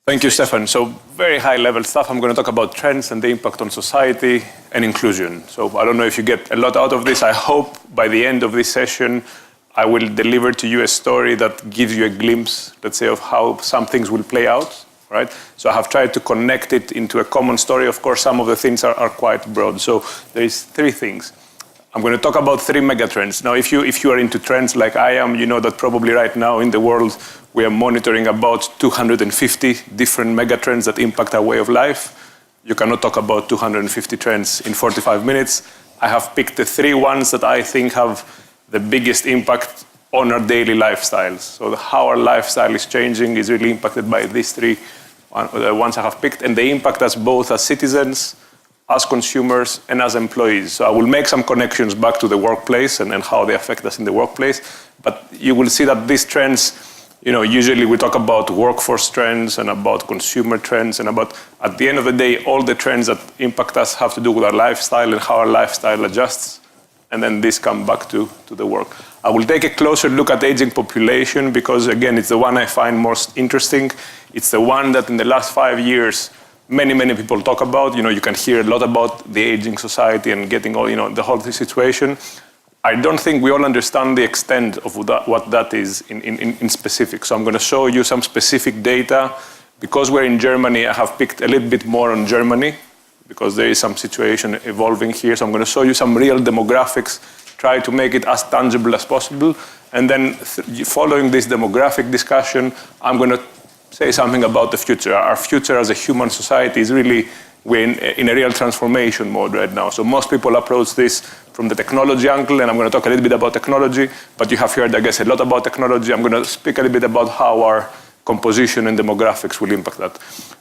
Thank you, Stefan. So very high level stuff. I'm going to talk about trends and the impact on society and inclusion. So I don't know if you get a lot out of this. I hope by the end of this session, I will deliver to you a story that gives you a glimpse, let's say, of how some things will play out, right? So I have tried to connect it into a common story. Of course, some of the things are quite broad. So there is three things. I'm going to talk about three megatrends. Now, if you are into trends like I am, you know that probably right now in the world, we are monitoring about 250 different megatrends that impact our way of life. You cannot talk about 250 trends in 45 minutes. I have picked the three ones that I think have the biggest impact on our daily lifestyles. So how our lifestyle is changing is really impacted by these three ones I have picked, and they impact us both as citizens, as consumers, and as employees. So I will make some connections back to the workplace and how they affect us in the workplace. But you will see that these trends, usually we talk about workforce trends and about consumer trends and about, at the end of the day, all the trends that impact us have to do with our lifestyle and how our lifestyle adjusts. And then this comes back to the work. I will take a closer look at aging population because, again, it's the one I find most interesting. It's the one that in the last 5 years, many people talk about. You can hear a lot about the aging society and getting all, the whole situation. I don't think we all understand the extent of what that is in specific. So I'm going to show you some specific data. Because we're in Germany, I have picked a little bit more on Germany because there is some situation evolving here. So I'm going to show you some real demographics, try to make it as tangible as possible. And then following this demographic discussion, I'm going to say something about the future. Our future as a human society is really, we're in a real transformation mode right now. So most people approach this from the technology angle, and I'm going to talk a little bit about technology, but you have heard, I guess, a lot about technology. I'm going to speak a little bit about how our composition and demographics will impact that.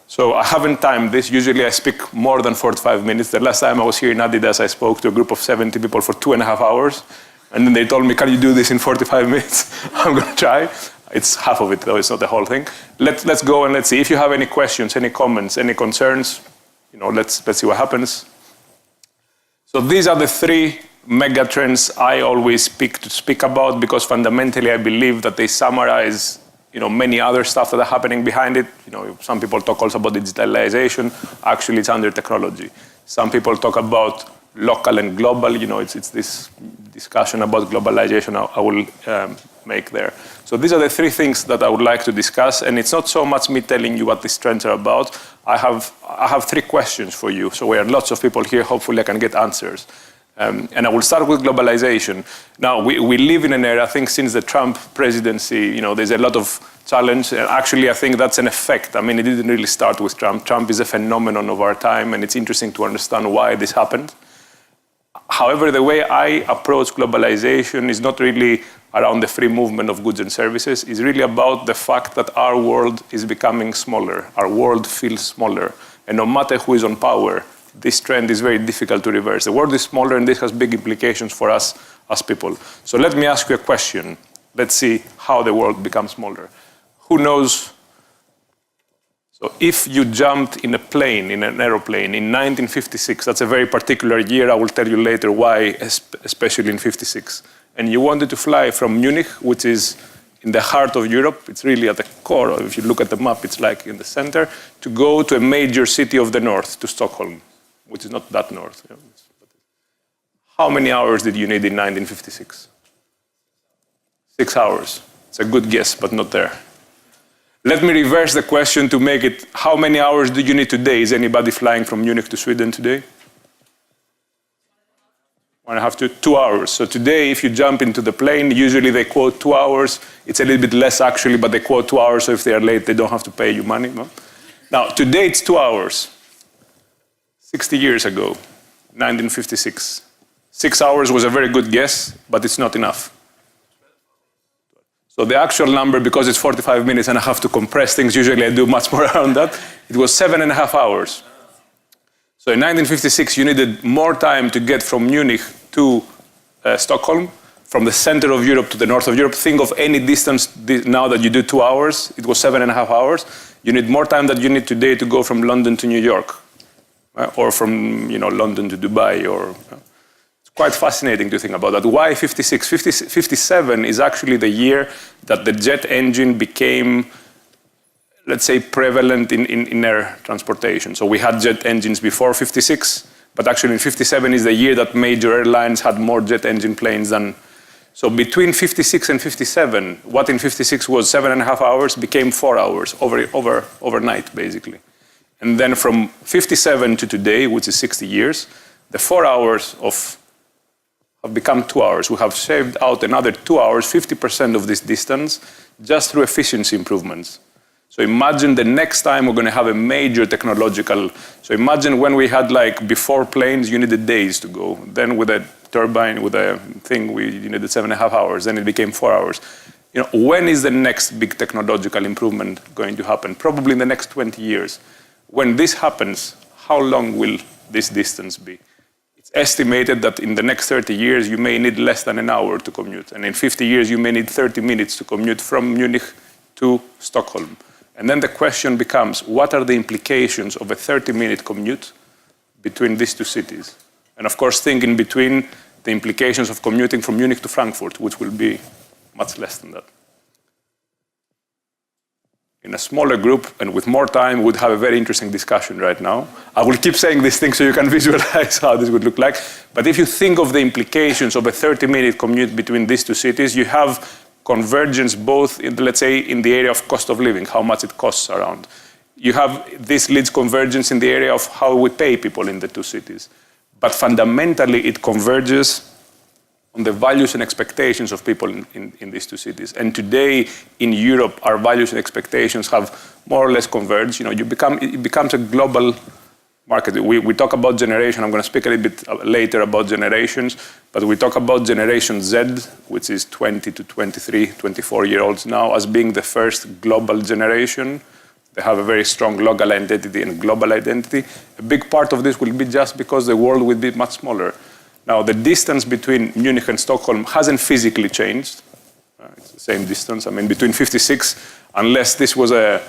So I haven't timed this. Usually I speak more than 45 minutes. The last time I was here in ADIDAS, I spoke to a group of 70 people for 2.5 hours. And then they told me, can you do this in 45 minutes? I'm going to try. It's half of it, though. It's not the whole thing. Let's go and let's see. If you have any questions, any comments, any concerns, let's see what happens. So these are the three mega trends I always speak about because fundamentally I believe that they summarize many other stuff that are happening behind it. Some people talk also about digitalization. Actually, it's under technology. Some people talk about local and global. It's this discussion about globalization I will make there. So these are the three things that I would like to discuss. And it's not so much me telling you what these trends are about. I have three questions for you. So we have lots of people here. Hopefully I can get answers. And I will start with globalization. Now, we live in an era, I think since the Trump presidency, there's a lot of challenge. And actually, I think that's an effect. I mean, it didn't really start with Trump. Trump is a phenomenon of our time, and it's interesting to understand why this happened. However, the way I approach globalization is not really around the free movement of goods and services. It's really about the fact that our world is becoming smaller. Our world feels smaller. And no matter who is on power, this trend is very difficult to reverse. The world is smaller, and this has big implications for us as people. So let me ask you a question. Let's see how the world becomes smaller. Who knows? So if you jumped in a plane, in an aeroplane, in 1956, that's a very particular year. I will tell you later why, especially in 56. And you wanted to fly from Munich, which is in the heart of Europe. It's really at the core. If you look at the map, it's like in the center, to go to a major city of the north, to Stockholm, which is not that north. How many hours did you need in 1956? 6 hours. It's a good guess, but not there. Let me reverse the question to make it, how many hours do you need today? Is anybody flying from Munich to Sweden today? 1.5 to 2 hours. So today, if you jump into the plane, usually they quote 2 hours. It's a little bit less actually, but they quote 2 hours, so if they are late, they don't have to pay you money. No? Now, today it's 2 hours. 60 years ago, 1956. 6 hours was a very good guess, but it's not enough. So the actual number, because it's 45 minutes and I have to compress things, usually I do much more around that, it was 7.5 hours. So in 1956, you needed more time to get from Munich to Stockholm, from the center of Europe to the north of Europe. Think of any distance now that you do 2 hours, it was 7.5 hours. You need more time than you need today to go from London to New York, or from London to Dubai, or quite fascinating to think about that. Why 56? 57 is actually the year that the jet engine became let's say, prevalent in air transportation. So we had jet engines before 56, but actually in 57 is the year that major airlines had more jet engine planes than. So between 56 and 57, what in 56 was 7.5 hours became 4 hours overnight, basically. And then from 57 to today, which is 60 years, the 4 hours have become 2 hours. We have shaved out another 2 hours, 50% of this distance, just through efficiency improvements. So imagine the next time we're going to have a major technological. So imagine when we had, like, before planes, you needed days to go. Then with a turbine, with a thing, you needed 7.5 hours. Then it became 4 hours. You know, when is the next big technological improvement going to happen? Probably in the next 20 years. When this happens, how long will this distance be? It's estimated that in the next 30 years, you may need less than an hour to commute. And in 50 years, you may need 30 minutes to commute from Munich to Stockholm. And then the question becomes, what are the implications of a 30-minute commute between these two cities? And of course, think in between the implications of commuting from Munich to Frankfurt, which will be much less than that. In a smaller group and with more time, we'd have a very interesting discussion right now. I will keep saying these things so you can visualize how this would look like. But if you think of the implications of a 30-minute commute between these two cities, you have convergence both, let's say, in the area of cost of living, how much it costs around. You have, this leads convergence in the area of how we pay people in the two cities. But fundamentally, it converges on the values and expectations of people in these two cities. And today, in Europe, our values and expectations have more or less converged. You know, it becomes a global market. We talk about generation. I'm going to speak a little bit later about generations, but we talk about Generation Z, which is 20 to 23, 24-year-olds now, as being the first global generation. They have a very strong local identity and global identity. A big part of this will be just because the world will be much smaller. Now, the distance between Munich and Stockholm hasn't physically changed. It's the same distance. I mean, between 56, unless this was a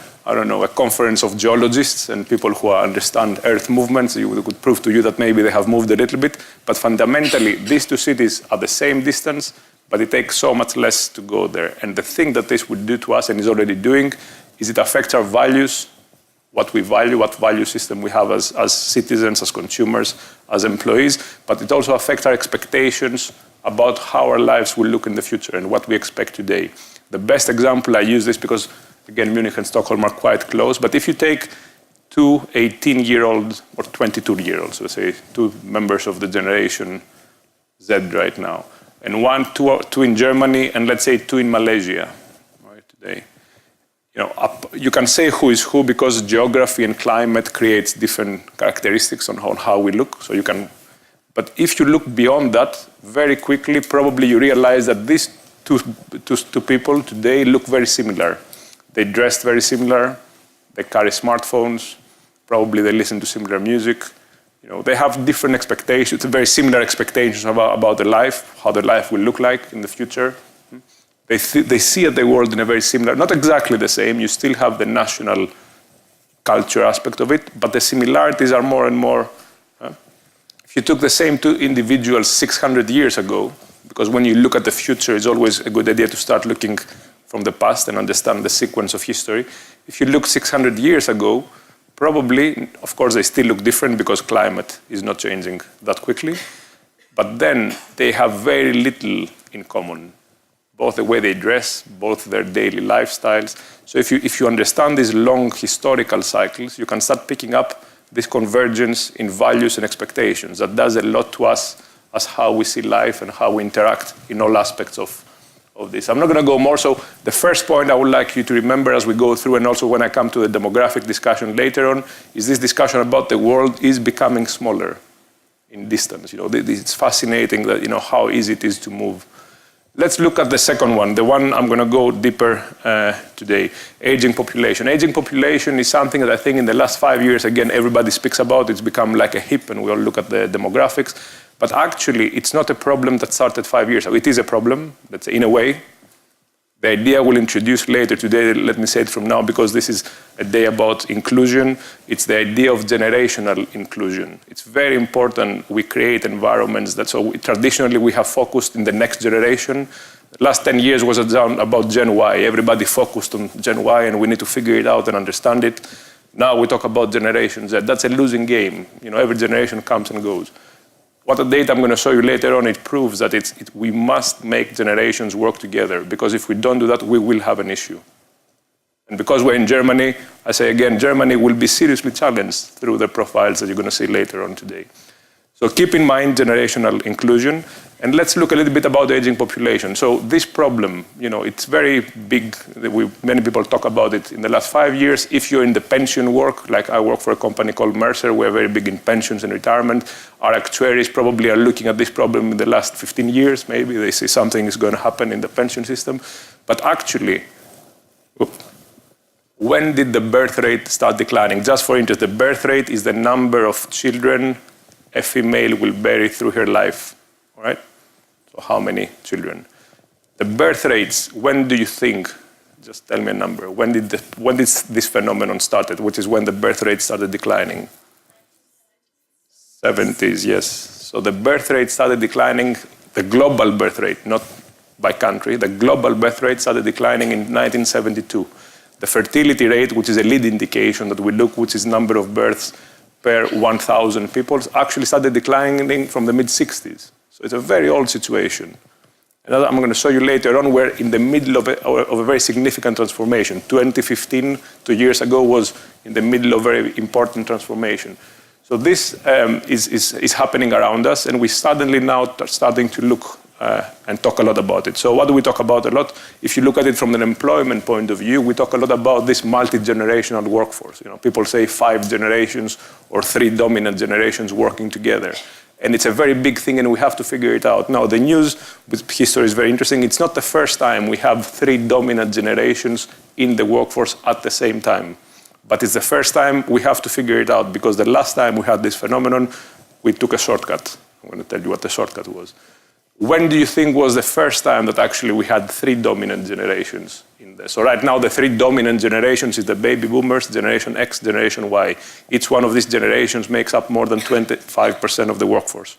conference of geologists and people who understand Earth movements, you could prove to you that maybe they have moved a little bit. But fundamentally, these two cities are the same distance, but it takes so much less to go there. And the thing that this would do to us, and is already doing, is it affects our values, what we value, what value system we have as citizens, as consumers, as employees, but it also affects our expectations about how our lives will look in the future and what we expect today. The best example, I use this because, again, Munich and Stockholm are quite close, but if you take two 18-year-olds or 22-year-olds, let's say two members of the Generation Z right now, and two in Germany, and let's say two in Malaysia, right, today. You know, you can say who is who because geography and climate creates different characteristics on how we look. So you can, but if you look beyond that, very quickly, probably you realize that these two people today look very similar. They dress very similar. They carry smartphones. Probably they listen to similar music. You know, they have different expectations, very similar expectations about their life, how their life will look like in the future. They see the world in a very similar, not exactly the same. You still have the national culture aspect of it, but the similarities are more and more. If you took the same two individuals 600 years ago, because when you look at the future, it's always a good idea to start looking from the past and understand the sequence of history. If you look 600 years ago, probably, of course, they still look different because climate is not changing that quickly, but then they have very little in common. Both the way they dress, both their daily lifestyles. So if you understand these long historical cycles, you can start picking up this convergence in values and expectations. That does a lot to us as how we see life and how we interact in all aspects of this. I'm not going to go more. So the first point I would like you to remember as we go through, and also when I come to the demographic discussion later on, is this discussion about the world is becoming smaller in distance. You know, it's fascinating that, you know, how easy it is to move. Let's look at the second one, the one I'm going to go deeper today, aging population. Aging population is something that I think in the last 5 years, again, everybody speaks about. It's become like a hip, and we all look at the demographics. But actually, it's not a problem that started 5 years ago. It is a problem, let's say, in a way. The idea we'll introduce later today, let me say it from now, because this is a day about inclusion. It's the idea of generational inclusion. It's very important we create environments that, so traditionally we have focused in the next generation, The last 10 years was about Gen Y. Everybody focused on Gen Y, and we need to figure it out and understand it. Now we talk about Generation Z. That's a losing game. Every generation comes and goes. What the data I'm going to show you later on, it proves that we must make generations work together, because if we don't do that, we will have an issue. And because we're in Germany, I say again, Germany will be seriously challenged through the profiles that you're going to see later on today. So keep in mind generational inclusion, and let's look a little bit about the aging population. So this problem, it's very big. Many people talk about it in the last 5 years. If you're in the pension work, like I work for a company called Mercer, we're very big in pensions and retirement. Our actuaries probably are looking at this problem in the last 15 years, maybe. They see something is going to happen in the pension system. But actually, when did the birth rate start declining? Just for interest, the birth rate is the number of children a female will bear through her life, all right? So how many children? The birth rates, when do you think, just tell me a number, when did this phenomenon started, which is when the birth rate started declining? 70s, yes. So the birth rate started declining, the global birth rate, not by country, the global birth rate started declining in 1972. The fertility rate, which is a lead indication that we look, which is number of births per 1,000 people, actually started declining from the mid-60s. So it's a very old situation. And I'm going to show you later on, we're in the middle of a very significant transformation. 2015, 2 years ago, was in the middle of a very important transformation. So this is happening around us, and we suddenly now are starting to look and talk a lot about it. So what do we talk about a lot? If you look at it from an employment point of view, we talk a lot about this multi-generational workforce. People say 5 generations or 3 dominant generations working together. And it's a very big thing, and we have to figure it out. Now, the news with history is very interesting. It's not the first time we have 3 dominant generations in the workforce at the same time. But it's the first time we have to figure it out, because the last time we had this phenomenon, we took a shortcut. I'm going to tell you what the shortcut was. When do you think was the first time that actually we had 3 dominant generations in there? So right now, the 3 dominant generations is the baby boomers, Generation X, Generation Y. Each one of these generations makes up more than 25% of the workforce.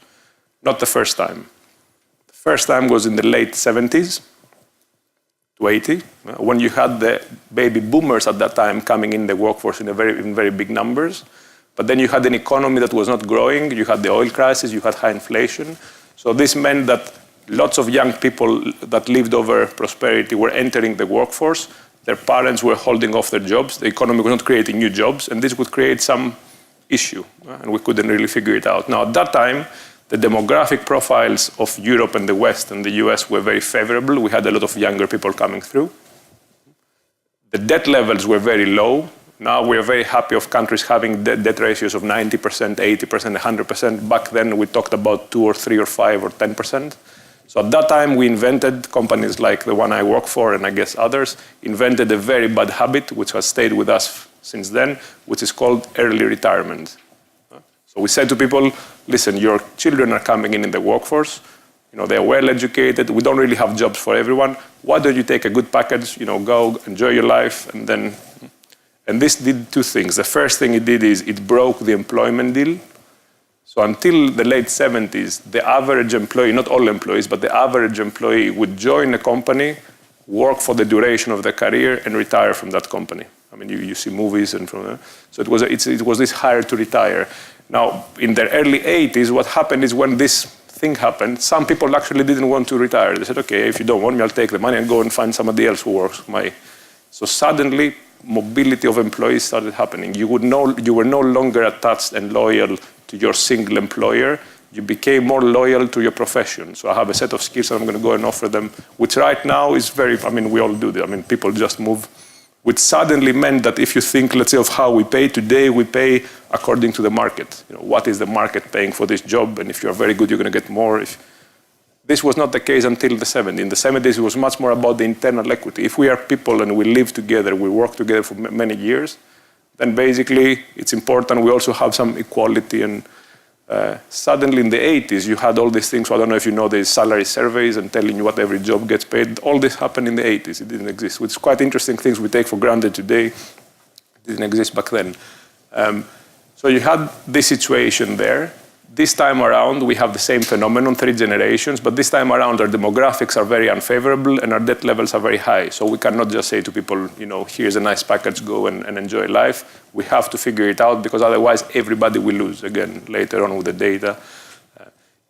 Not the first time. The first time was in the late 70s to 80, when you had the baby boomers at that time coming in the workforce in very big numbers. But then you had an economy that was not growing. You had the oil crisis. You had high inflation. So this meant that lots of young people that lived over prosperity were entering the workforce. Their parents were holding off their jobs. The economy was not creating new jobs, and this would create some issue, and we couldn't really figure it out. Now, at that time, the demographic profiles of Europe and the West and the US were very favorable. We had a lot of younger people coming through. The debt levels were very low. Now we are very happy of countries having debt ratios of 90%, 80%, 100%. Back then we talked about 2 or 3 or 5 or 10%. So at that time we invented, companies like the one I work for and I guess others, invented a very bad habit which has stayed with us since then, which is called early retirement. So we said to people, listen, your children are coming in the workforce. They're well educated. We don't really have jobs for everyone. Why don't you take a good package, go enjoy your life, and then... And this did 2 things. The first thing it did is it broke the employment deal. So until the late 70s, the average employee, not all employees, but the average employee would join a company, work for the duration of their career, and retire from that company. I mean, you see movies and from there. So it was this hire to retire. Now, in the early 80s, what happened is when this thing happened, some people actually didn't want to retire. They said, okay, if you don't want me, I'll take the money and go and find somebody else who works. So suddenly, mobility of employees started happening. You were no longer attached and loyal to your single employer. You became more loyal to your profession. So I have a set of skills and I'm going to go and offer them, which right now is we all do that. People just move, which suddenly meant that if you think, let's say, of how we pay today, we pay according to the market. What is the market paying for this job? And if you're very good, you're going to get more. This was not the case until the 70s. In the 70s, it was much more about the internal equity. If we are people and we live together, we work together for many years, then basically it's important we also have some equality. And suddenly in the 80s, you had all these things. So I don't know if you know these salary surveys and telling you what every job gets paid. All this happened in the 80s. It didn't exist, which is quite interesting things we take for granted today. It didn't exist back then. So you had this situation there. This time around, we have the same phenomenon, 3 generations, but this time around, our demographics are very unfavorable and our debt levels are very high. So we cannot just say to people, here's a nice package, go and enjoy life. We have to figure it out because otherwise everybody will lose, again, later on with the data.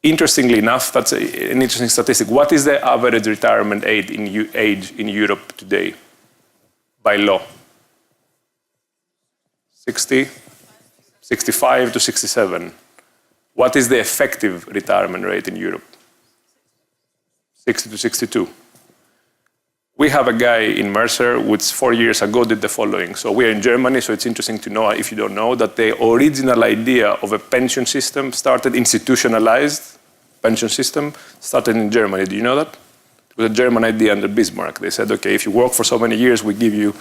Interestingly enough, that's an interesting statistic. What is the average retirement age in Europe today by law? 60, 65 to 67. What is the effective retirement rate in Europe? 60 to 62. We have a guy in Mercer, which 4 years ago did the following. So we're in Germany, so it's interesting to know, if you don't know, that the original idea of a pension system started, institutionalized pension system, started in Germany. Do you know that? It was a German idea under Bismarck. They said, okay, if you work for so many years, we give you.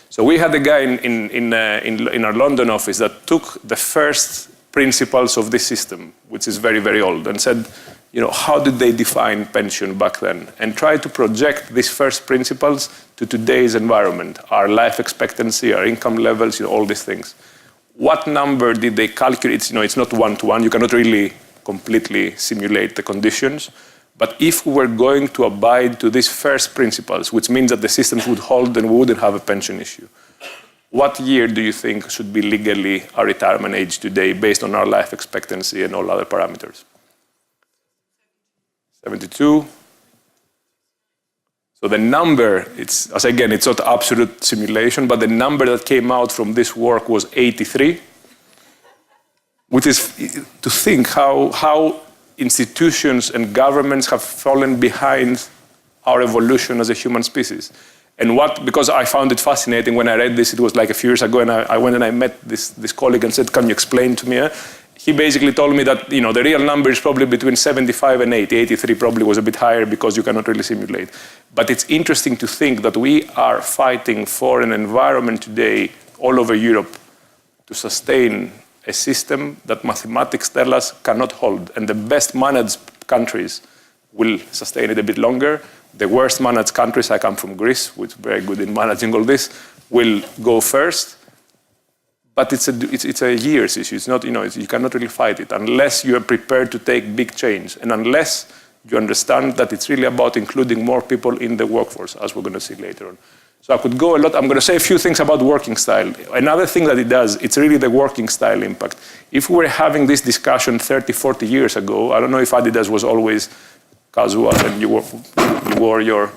So we had a guy in our London office that took the first principles of this system, which is very, very old, and said, how did they define pension back then? And try to project these first principles to today's environment, our life expectancy, our income levels, all these things. What number did they calculate? It's not one-to-one. You cannot really completely simulate the conditions. But if we were going to abide to these first principles, which means that the systems would hold and we wouldn't have a pension issue, what year do you think should be legally our retirement age today based on our life expectancy and all other parameters? 72. So the number, it's not absolute simulation, but the number that came out from this work was 83, which is to think how institutions and governments have fallen behind our evolution as a human species. And because I found it fascinating when I read this, it was like a few years ago, and I went and I met this colleague and said, can you explain to me? He basically told me that the real number is probably between 75 and 80. 83 probably was a bit higher because you cannot really simulate. But it's interesting to think that we are fighting for an environment today all over Europe to sustain a system that mathematics tell us cannot hold. And the best managed countries will sustain it a bit longer. The worst managed countries, I come from Greece, which is very good in managing all this, will go first. But it's a years issue. It's not, you cannot really fight it unless you are prepared to take big change and unless you understand that it's really about including more people in the workforce, as we're going to see later on. So I could go a lot. I'm going to say a few things about working style. Another thing that it does, it's really the working style impact. If we were having this discussion 30, 40 years ago, I don't know if ADIDAS was always casual and you wore your...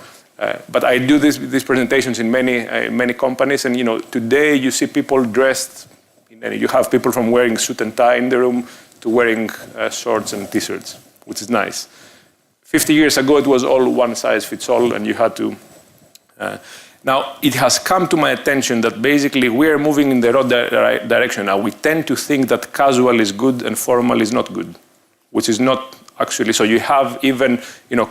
but I do these presentations in many companies, and today you see people dressed, you have people from wearing suit and tie in the room to wearing shorts and t-shirts, which is nice. 50 years ago it was all one size fits all, and you had to... Now, it has come to my attention that basically we are moving in the wrong direction now. We tend to think that casual is good and formal is not good, which is not actually. So you have even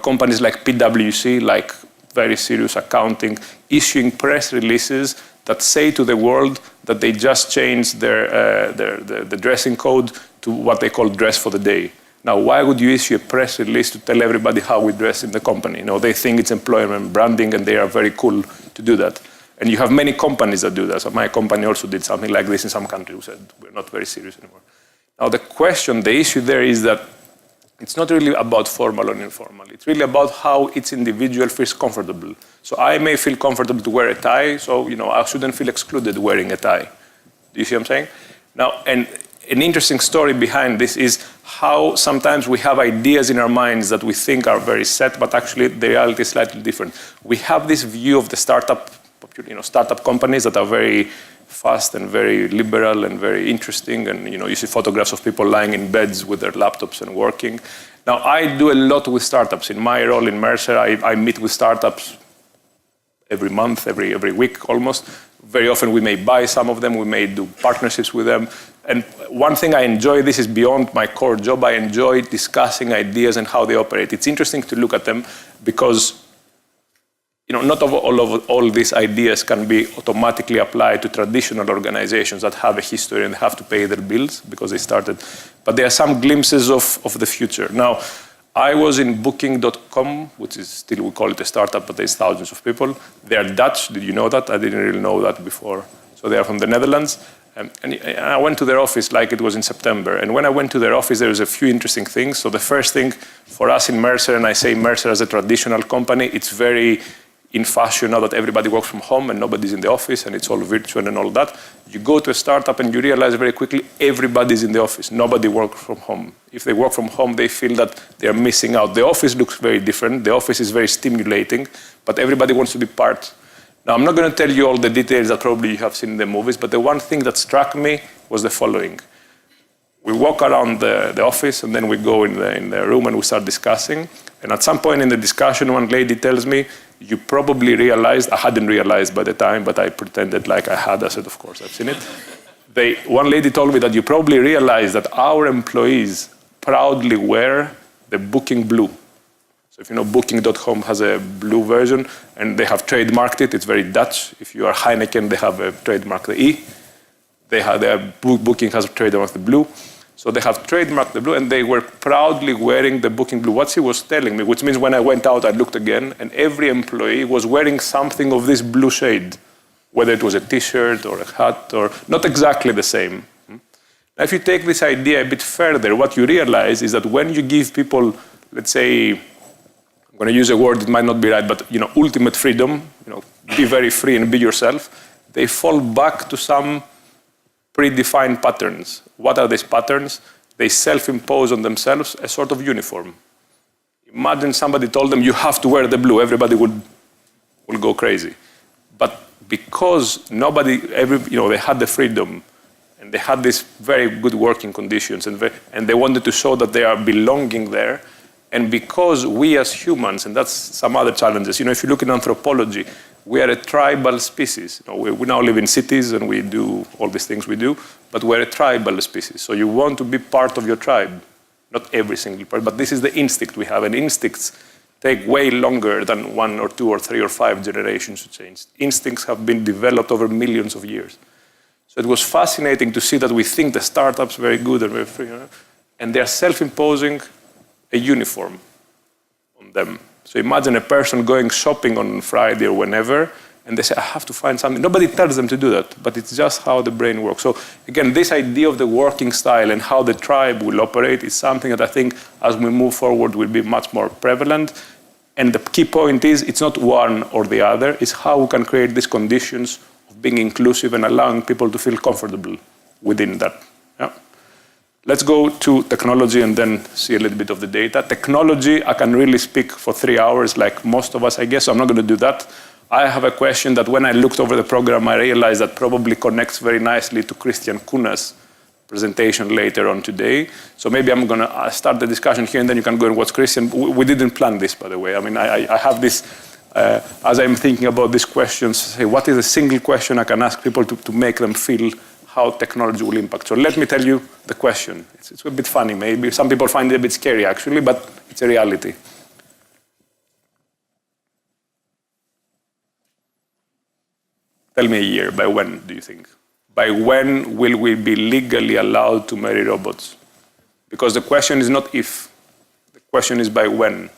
companies like PwC, like very serious accounting, issuing press releases that say to the world that they just changed the dressing code to what they call dress for the day. Now, why would you issue a press release to tell everybody how we dress in the company? They think it's employment branding and they are very cool to do that. And you have many companies that do that. So my company also did something like this in some country who said, we're not very serious anymore. Now, the issue there is that it's not really about formal or informal. It's really about how each individual feels comfortable. So I may feel comfortable to wear a tie, so I shouldn't feel excluded wearing a tie. Do you see what I'm saying? Now, and an interesting story behind this is how sometimes we have ideas in our minds that we think are very set, but actually the reality is slightly different. We have this view of the startup companies that are very fast and very liberal and very interesting, and you see photographs of people lying in beds with their laptops and working. Now, I do a lot with startups. In my role in Mercer, I meet with startups every month, every week almost. Very often we may buy some of them, we may do partnerships with them. And one thing I enjoy, this is beyond my core job, I enjoy discussing ideas and how they operate. It's interesting to look at them because not all these ideas can be automatically applied to traditional organizations that have a history and have to pay their bills because they started. But there are some glimpses of the future. Now, I was in Booking.com, which is still, we call it a startup, but there's thousands of people. They are Dutch. Did you know that? I didn't really know that before. So they are from the Netherlands. And I went to their office like it was in September. And when I went to their office, there was a few interesting things. So the first thing for us in Mercer, and I say Mercer as a traditional company, it's very in fashion now that everybody works from home and nobody's in the office and it's all virtual and all that. You go to a startup and you realize very quickly everybody's in the office. Nobody works from home. If they work from home, they feel that they're missing out. The office looks very different. The office is very stimulating, but everybody wants to be part. Now, I'm not going to tell you all the details that probably you have seen in the movies, but the one thing that struck me was the following. We walk around the office and then we go in the room and we start discussing. And at some point in the discussion, one lady tells me, you probably realized, I hadn't realized by the time, but I pretended like I had. I said, of course, I've seen it. One lady told me that you probably realized that our employees proudly wear the Booking Blue. So if you know, Booking.com has a blue version, and they have trademarked it. It's very Dutch. If you are Heineken, they have a trademark, the E. Booking has trademarked the blue. So they have trademarked the blue, and they were proudly wearing the Booking Blue. What she was telling me, which means when I went out, I looked again, and every employee was wearing something of this blue shade, whether it was a T-shirt or a hat, or not exactly the same. Now, if you take this idea a bit further, what you realize is that when you give people, let's say, I'm going to use a word that might not be right, but ultimate freedom, be very free and be yourself, they fall back to some predefined patterns. What are these patterns? They self-impose on themselves a sort of uniform. Imagine somebody told them, you have to wear the blue. Everybody will go crazy. But because they had the freedom, and they had these very good working conditions, and they wanted to show that they are belonging there, and because we as humans, and that's some other challenges, if you look in anthropology, we are a tribal species. We now live in cities and we do all these things we do, but we're a tribal species. So you want to be part of your tribe. Not every single part, but this is the instinct we have. And instincts take way longer than 1 or 2 or 3 or 5 generations to change. Instincts have been developed over millions of years. So it was fascinating to see that we think the startups very good and very free, and they're self-imposing a uniform on them. So imagine a person going shopping on Friday or whenever, and they say, I have to find something. Nobody tells them to do that, but it's just how the brain works. So again, this idea of the working style and how the tribe will operate is something that I think as we move forward will be much more prevalent. And the key point is, it's not one or the other, it's how we can create these conditions of being inclusive and allowing people to feel comfortable within that. Yeah. Let's go to technology and then see a little bit of the data. Technology, I can really speak for 3 hours like most of us, I guess, so I'm not going to do that. I have a question that when I looked over the program, I realized that probably connects very nicely to Christian Kuna's presentation later on today. So maybe I'm going to start the discussion here and then you can go and watch Christian. We didn't plan this, by the way. I mean, I have this, as I'm thinking about these questions, say, what is a single question I can ask people to make them feel how technology will impact. So let me tell you the question. It's a bit funny, maybe. Some people find it a bit scary, actually, but it's a reality. Tell me a year. By when, do you think? By when will we be legally allowed to marry robots? Because the question is not if. The question is by when.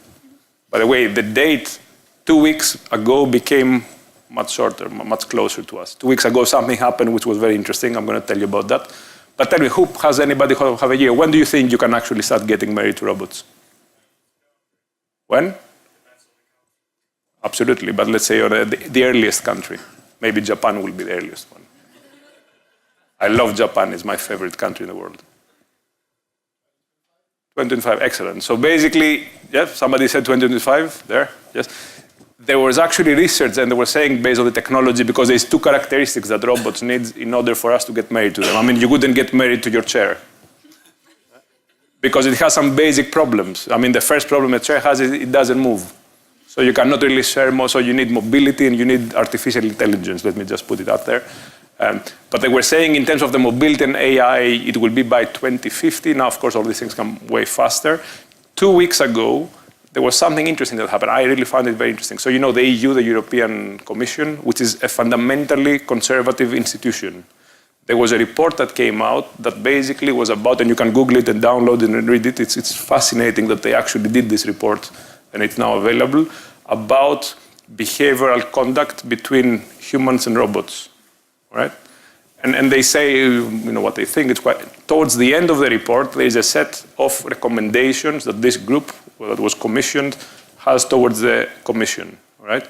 By the way, the date 2 weeks ago became much shorter, much closer to us. 2 weeks ago, something happened which was very interesting. I'm going to tell you about that. But tell me, has anybody have a year? When do you think you can actually start getting married to robots? When? Absolutely, but let's say the earliest country. Maybe Japan will be the earliest one. I love Japan, it's my favorite country in the world. 2025, excellent. So basically, yes, somebody said 2025, there, yes. There was actually research and they were saying based on the technology, because there's 2 characteristics that robots need in order for us to get married to them. I mean, you wouldn't get married to your chair because it has some basic problems. I mean, the first problem a chair has is it doesn't move. So you cannot really share more, so you need mobility and you need artificial intelligence. Let me just put it out there. But they were saying in terms of the mobility and AI, it will be by 2050. Now, of course, all these things come way faster. 2 weeks ago, there was something interesting that happened. I really found it very interesting. So the EU, the European Commission, which is a fundamentally conservative institution, there was a report that came out that basically was about, and you can Google it and download it and read it. It's fascinating that they actually did this report, and it's now available, about behavioral conduct between humans and robots, right? And they say, what they think. It's quite, towards the end of the report, there is a set of recommendations that this group that was commissioned has towards the commission, right?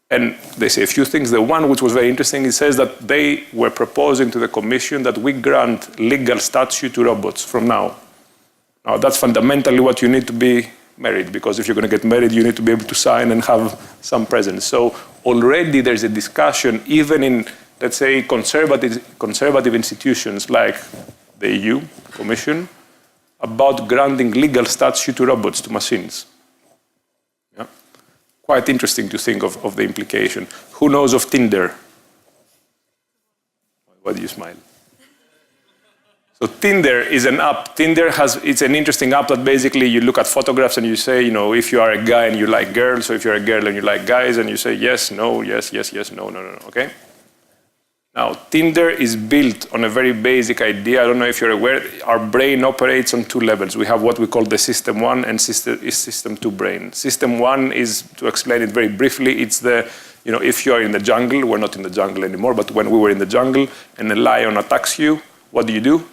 And they say a few things. The one which was very interesting, it says that they were proposing to the commission that we grant legal status to robots from now. Now, that's fundamentally what you need to be married, because if you're going to get married, you need to be able to sign and have some presence. So already there's a discussion, even in, let's say, conservative institutions like the EU Commission, about granting legal status to robots, to machines. Yeah? Quite interesting to think of the implication. Who knows of Tinder? Why do you smile? So Tinder is an app. It's an interesting app that basically you look at photographs and you say, if you are a guy and you like girls, or if you're a girl and you like guys, and you say yes, no, yes, yes, yes, no, no, no, no, okay? Now, Tinder is built on a very basic idea. I don't know if you're aware, our brain operates on two levels. We have what we call the system 1 and system 2 brain. System 1 is, to explain it very briefly, it's the, if you're in the jungle, we're not in the jungle anymore, but when we were in the jungle and a lion attacks you, what do?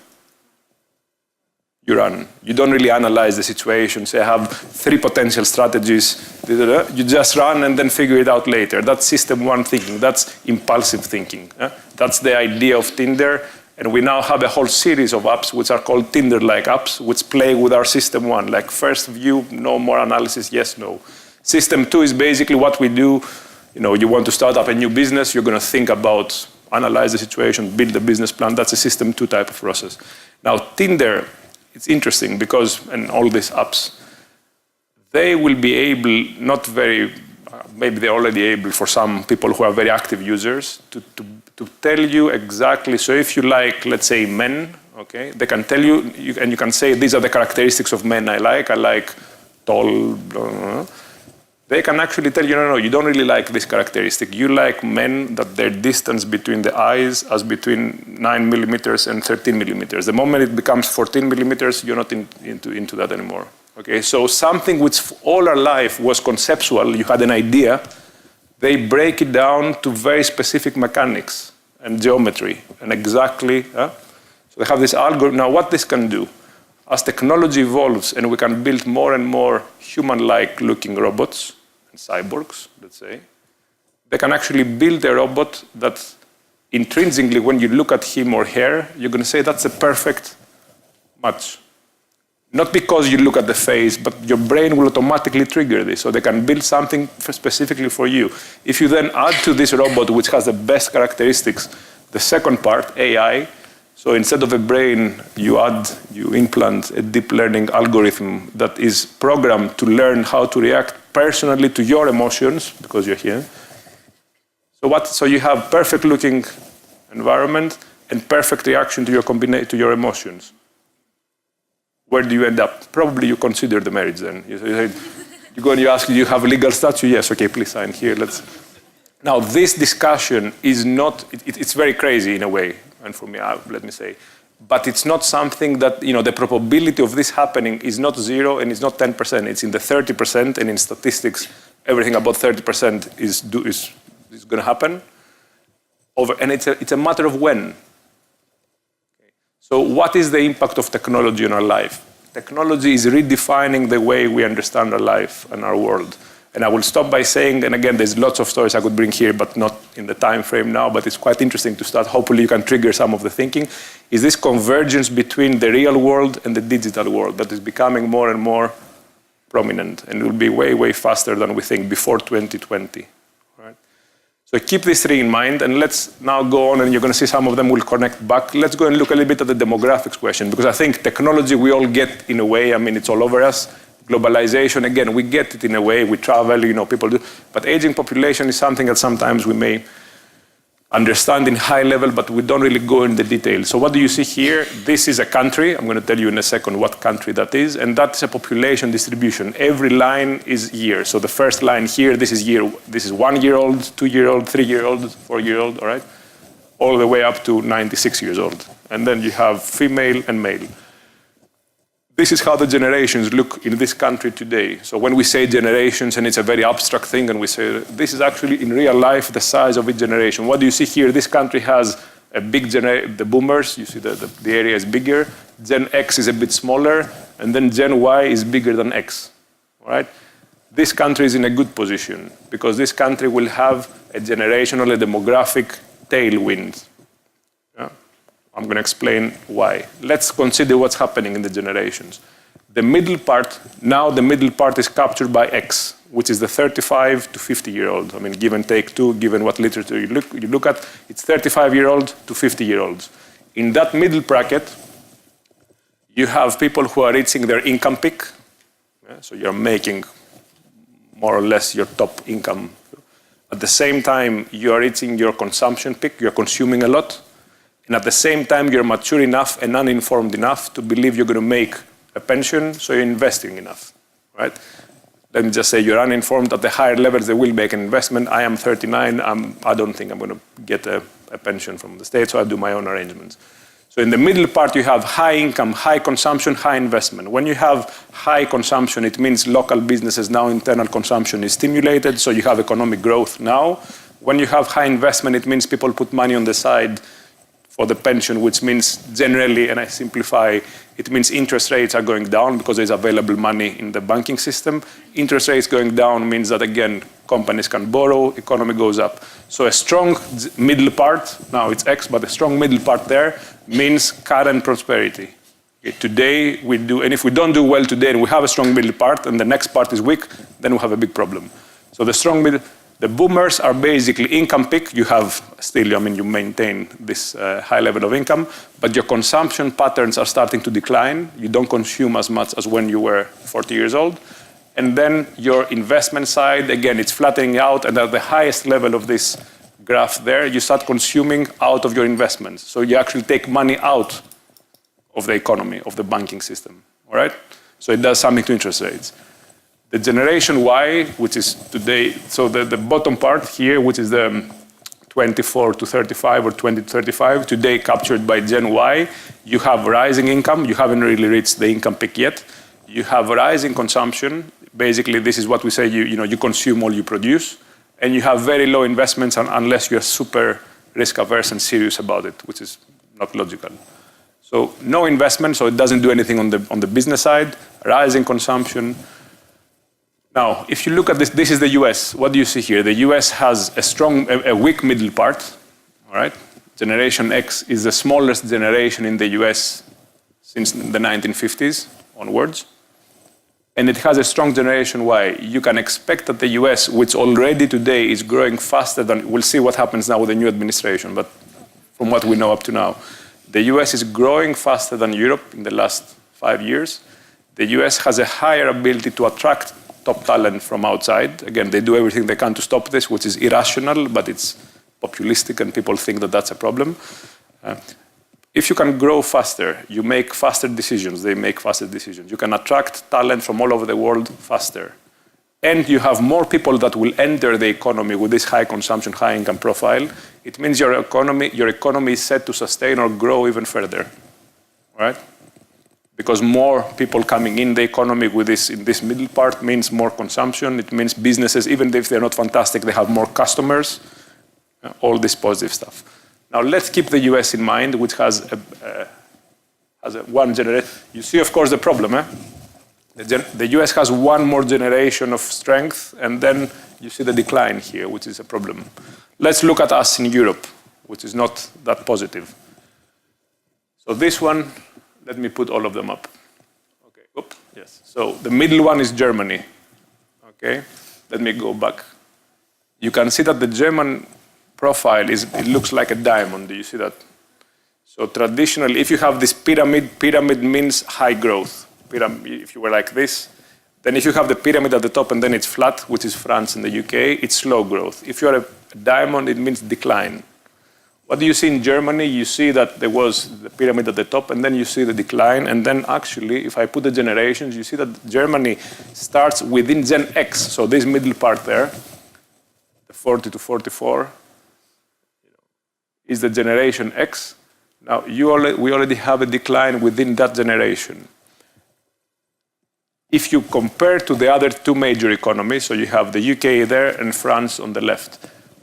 You run. You don't really analyze the situation, say I have 3 potential strategies, you just run and then figure it out later. That's system 1 thinking, that's impulsive thinking. That's the idea of Tinder, and we now have a whole series of apps which are called Tinder-like apps, which play with our system 1, like first view, no more analysis, yes, no. System 2 is basically what we do, you want to start up a new business, you're going to think about, analyze the situation, build a business plan, that's a system 2 type of process. Now, Tinder, it's interesting because, and all these apps, they will be able, maybe they're already able for some people who are very active users to tell you exactly, so if you like, let's say, men, okay, they can tell you, and you can say, these are the characteristics of men I like tall, blah, blah, blah. They can actually tell you, no, you don't really like this characteristic. You like men that their distance between the eyes is between 9 millimeters and 13 millimeters. The moment it becomes 14 millimeters, you're not into that anymore. Okay, so something which all our life was conceptual, you had an idea, they break it down to very specific mechanics and geometry, and exactly, so they have this algorithm. Now, what this can do, as technology evolves and we can build more and more human-like looking robots, and cyborgs, let's say, they can actually build a robot that intrinsically, when you look at him or her, you're going to say that's a perfect match. Not because you look at the face, but your brain will automatically trigger this, so they can build something specifically for you. If you then add to this robot, which has the best characteristics, the second part, AI, so instead of a brain, you implant a deep learning algorithm that is programmed to learn how to react personally to your emotions, because you're here. So you have perfect looking environment and perfect reaction to your emotions. Where do you end up? Probably you consider the marriage then. You go and you ask, do you have a legal status? Yes, okay, please sign here. Now, this discussion is not, it's very crazy in a way, and for me, let me say, but it's not something that, the probability of this happening is not 0 and it's not 10%, it's in the 30%, and in statistics, everything above 30% is going to happen. And it's a matter of when. So what is the impact of technology on our life? Technology is redefining the way we understand our life and our world. And I will stop by saying, and again, there's lots of stories I could bring here, but not in the time frame now, but it's quite interesting to start. Hopefully you can trigger some of the thinking. Is this convergence between the real world and the digital world that is becoming more and more prominent, and will be way, way faster than we think before 2020. Right? So keep these 3 in mind, and let's now go on, and you're going to see some of them will connect back. Let's go and look a little bit at the demographics question, because I think technology we all get in a way. I mean, it's all over us. Globalization, again, we get it in a way, we travel, people do. But aging population is something that sometimes we may understand in high level, but we don't really go in the details. So what do you see here? This is a country. I'm going to tell you in a second what country that is. And that's a population distribution. Every line is year. So the first line here, this is year. This is 1-year-old, 2-year-old, 3-year-old, 4-year-old, all right? All the way up to 96 years old. And then you have female and male. This is how the generations look in this country today. So when we say generations, and it's a very abstract thing, and we say, this is actually in real life the size of each generation. What do you see here? This country has the boomers, you see the area is bigger. Gen X is a bit smaller, and then Gen Y is bigger than X, all right? This country is in a good position because this country will have a generational, a demographic tailwind. Yeah? I'm going to explain why. Let's consider what's happening in the generations. The middle part, now the middle part is captured by X, which is the 35 to 50-year-old. I mean, give and take two, given what literature you look at, it's 35-year-old to 50-year-olds. In that middle bracket, you have people who are reaching their income peak. Yeah? So you're making more or less your top income. At the same time, you are reaching your consumption peak, you're consuming a lot. And at the same time, you're mature enough and uninformed enough to believe you're going to make a pension, so you're investing enough, right? Let me just say you're uninformed. At the higher levels, they will make an investment. I am 39. I don't think I'm going to get a pension from the state, so I do my own arrangements. So in the middle part, you have high income, high consumption, high investment. When you have high consumption, it means local businesses now internal consumption is stimulated, so you have economic growth now. When you have high investment, it means people put money on the side for the pension, which means generally, and I simplify, it means interest rates are going down because there's available money in the banking system. Interest rates going down means that, again, companies can borrow, economy goes up. So a strong middle part, now it's X, but a strong middle part there means current prosperity. Okay, today we do, and if we don't do well today and we have a strong middle part and the next part is weak, then we have a big problem. So the strong middle, the boomers are basically income peak. You have still, I mean, you maintain this high level of income, but your consumption patterns are starting to decline. You don't consume as much as when you were 40 years old. And then your investment side, again, it's flattening out, and at the highest level of this graph there, you start consuming out of your investments. So you actually take money out of the economy, of the banking system, all right? So it does something to interest rates. The generation Y, which is today, so the bottom part here, which is the 24 to 35 or 20 to 35, today captured by Gen Y, you have rising income. You haven't really reached the income peak yet. You have rising consumption. Basically, this is what we say, you consume all you produce. And you have very low investments unless you're super risk averse and serious about it, which is not logical. So no investment, so it doesn't do anything on the business side, rising consumption. Now, if you look at this is the US. What do you see here? The US has a weak middle part, all right? Generation X is the smallest generation in the US since the 1950s onwards. And it has a strong generation Y. You can expect that the US, which already today is growing faster than, we'll see what happens now with the new administration, but from what we know up to now, the US is growing faster than Europe in the last 5 years. The US has a higher ability to attract top talent from outside. Again, they do everything they can to stop this, which is irrational, but it's populistic and people think that that's a problem. If you can grow faster, you make faster decisions, they make faster decisions. You can attract talent from all over the world faster. And you have more people that will enter the economy with this high consumption, high income profile. It means your economy is set to sustain or grow even further, right? Because more people coming in the economy with in this middle part means more consumption. It means businesses, even if they're not fantastic, they have more customers, all this positive stuff. Now let's keep the US in mind, which has one generation. You see, of course, the problem. The US has one more generation of strength, and then you see the decline here, which is a problem. Let's look at us in Europe, which is not that positive. So this one, let me put all of them up. Okay, oops, yes. So the middle one is Germany. Okay, let me go back. You can see that the German profile it looks like a diamond. Do you see that? So traditionally, if you have this pyramid means high growth. If you were like this, then if you have the pyramid at the top and then it's flat, which is France and the UK, it's slow growth. If you're a diamond, it means decline. What do you see in Germany? You see that there was the pyramid at the top, and then you see the decline. And then actually, if I put the generations, you see that Germany starts within Gen X. So this middle part there, the 40 to 44, is the generation X. Now, we already have a decline within that generation. If you compare to the other two major economies, so you have the UK there and France on the left,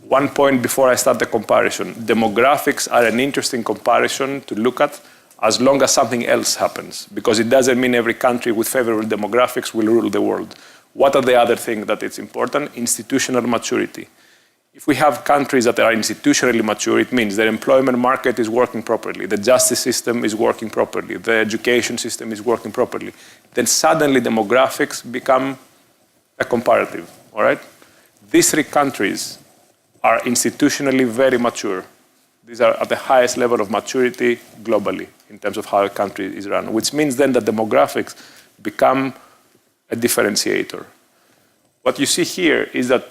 One point before I start the comparison. Demographics are an interesting comparison to look at as long as something else happens, because it doesn't mean every country with favorable demographics will rule the world. What are the other things that it's important? Institutional maturity. If we have countries that are institutionally mature, it means their employment market is working properly, the justice system is working properly, the education system is working properly. Then suddenly demographics become a comparative, all right? These three countries are institutionally very mature. These are at the highest level of maturity globally in terms of how a country is run, which means then that demographics become a differentiator. What you see here is that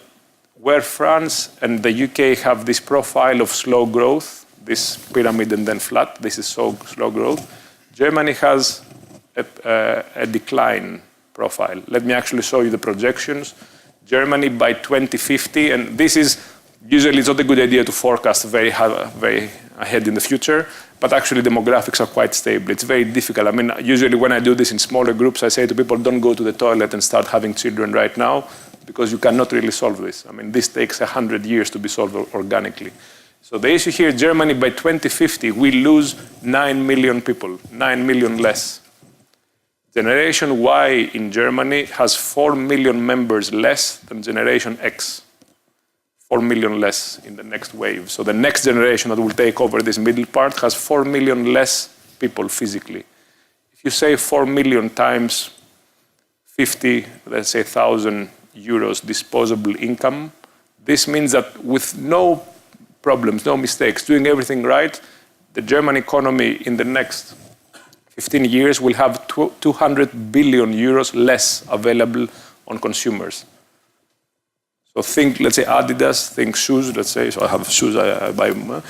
where France and the UK have this profile of slow growth, this pyramid and then flat, this is so slow growth, Germany has a decline profile. Let me actually show you the projections. Germany by 2050, and this is, usually it's not a good idea to forecast very ahead in the future, but actually demographics are quite stable. It's very difficult. I mean, usually when I do this in smaller groups, I say to people, don't go to the toilet and start having children right now, because you cannot really solve this. I mean, this takes 100 years to be solved organically. So the issue here, Germany by 2050, we lose 9 million people, 9 million less. Generation Y in Germany has 4 million members less than Generation X. 4 million less in the next wave. So the next generation that will take over this middle part has 4 million less people physically. If you say 4 million times 50, let's say 1,000 euros disposable income, this means that with no problems, no mistakes, doing everything right, the German economy in the next 15 years will have 200 billion euros less available on consumers. So think, let's say Adidas, think shoes, let's say, so I have shoes, I buy them.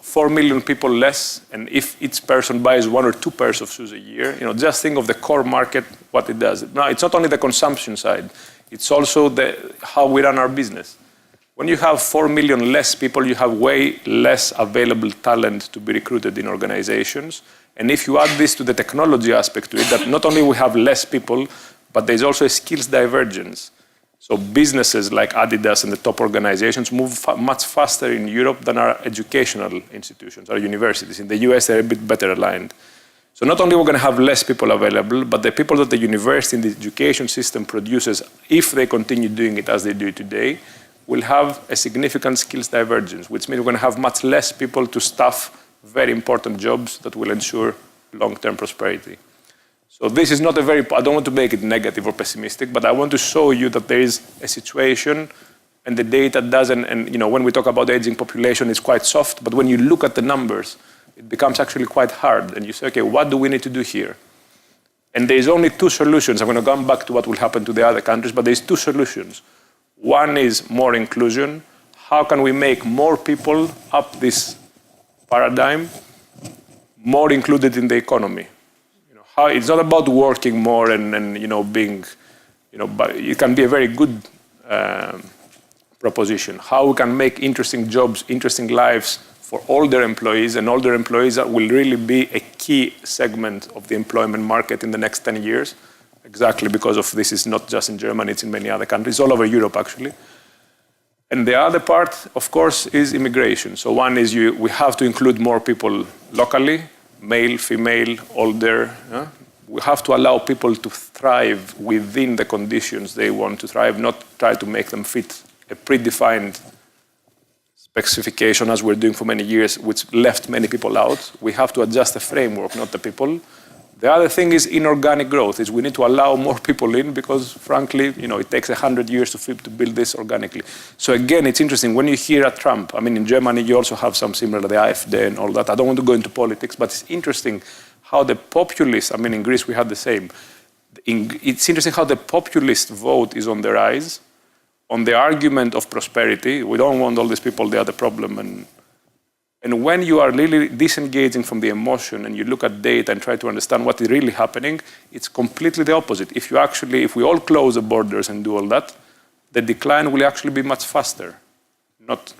4 million people less, and if each person buys 1 or 2 pairs of shoes a year, just think of the core market, what it does. Now, it's not only the consumption side, it's also how we run our business. When you have 4 million less people, you have way less available talent to be recruited in organizations. And if you add this to the technology aspect to it, that not only we have less people, but there's also a skills divergence. So businesses like ADIDAS and the top organizations move much faster in Europe than our educational institutions, our universities. In the US, they're a bit better aligned. So not only we're going to have less people available, but the people that the university and the education system produces, if they continue doing it as they do today, will have a significant skills divergence, which means we're going to have much less people to staff very important jobs that will ensure long-term prosperity. So this is not I don't want to make it negative or pessimistic, but I want to show you that there is a situation and the data doesn't, and when we talk about aging population, it's quite soft, but when you look at the numbers, it becomes actually quite hard. And you say, okay, what do we need to do here? And there's only 2 solutions. I'm going to come back to what will happen to the other countries, but there's 2 solutions. One is more inclusion. How can we make more people up this paradigm more included in the economy? It's not about working more and being, but it can be a very good proposition. How we can make interesting jobs, interesting lives for all their employees, and all their employees that will really be a key segment of the employment market in the next 10 years. Exactly because of this is not just in Germany, it's in many other countries, all over Europe actually. And the other part, of course, is immigration. So one is we have to include more people locally, male, female, older. We have to allow people to thrive within the conditions they want to thrive, not try to make them fit a predefined specification as we're doing for many years, which left many people out. We have to adjust the framework, not the people. The other thing is inorganic growth, is we need to allow more people in because, frankly, it takes 100 years to build this organically. So again, it's interesting. When you hear at Trump, in Germany, you also have some similar, the AfD and all that. I don't want to go into politics, but it's interesting how the populists, in Greece, we had the same. It's interesting how the populist vote is on the rise, on the argument of prosperity. We don't want all these people, they are the problem. And when you are really disengaging from the emotion and you look at data and try to understand what is really happening, it's completely the opposite. If we all close the borders and do all that, the decline will actually be much faster. We're not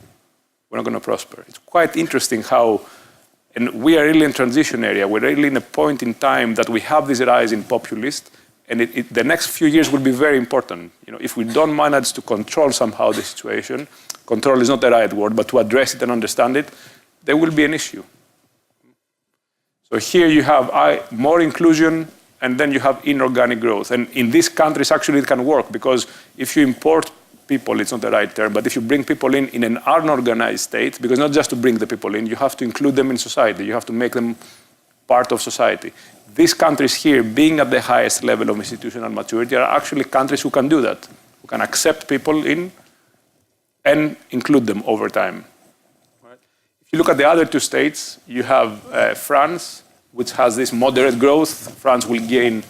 going to prosper. It's quite interesting how, and we are really in a transition area. We're really in a point in time that we have this rise in populist, And the next few years will be very important. If we don't manage to control somehow the situation, control is not the right word, but to address it and understand it, there will be an issue. So here you have more inclusion, and then you have inorganic growth. And in these countries, actually, it can work, because if you import people, it's not the right term, but if you bring people in an unorganized state, because not just to bring the people in, you have to include them in society. You have to make them part of society. These countries here, being at the highest level of institutional maturity, are actually countries who can do that, who can accept people in and include them over time. Right? If you look at the other two states, you have France, which has this moderate growth. France will gain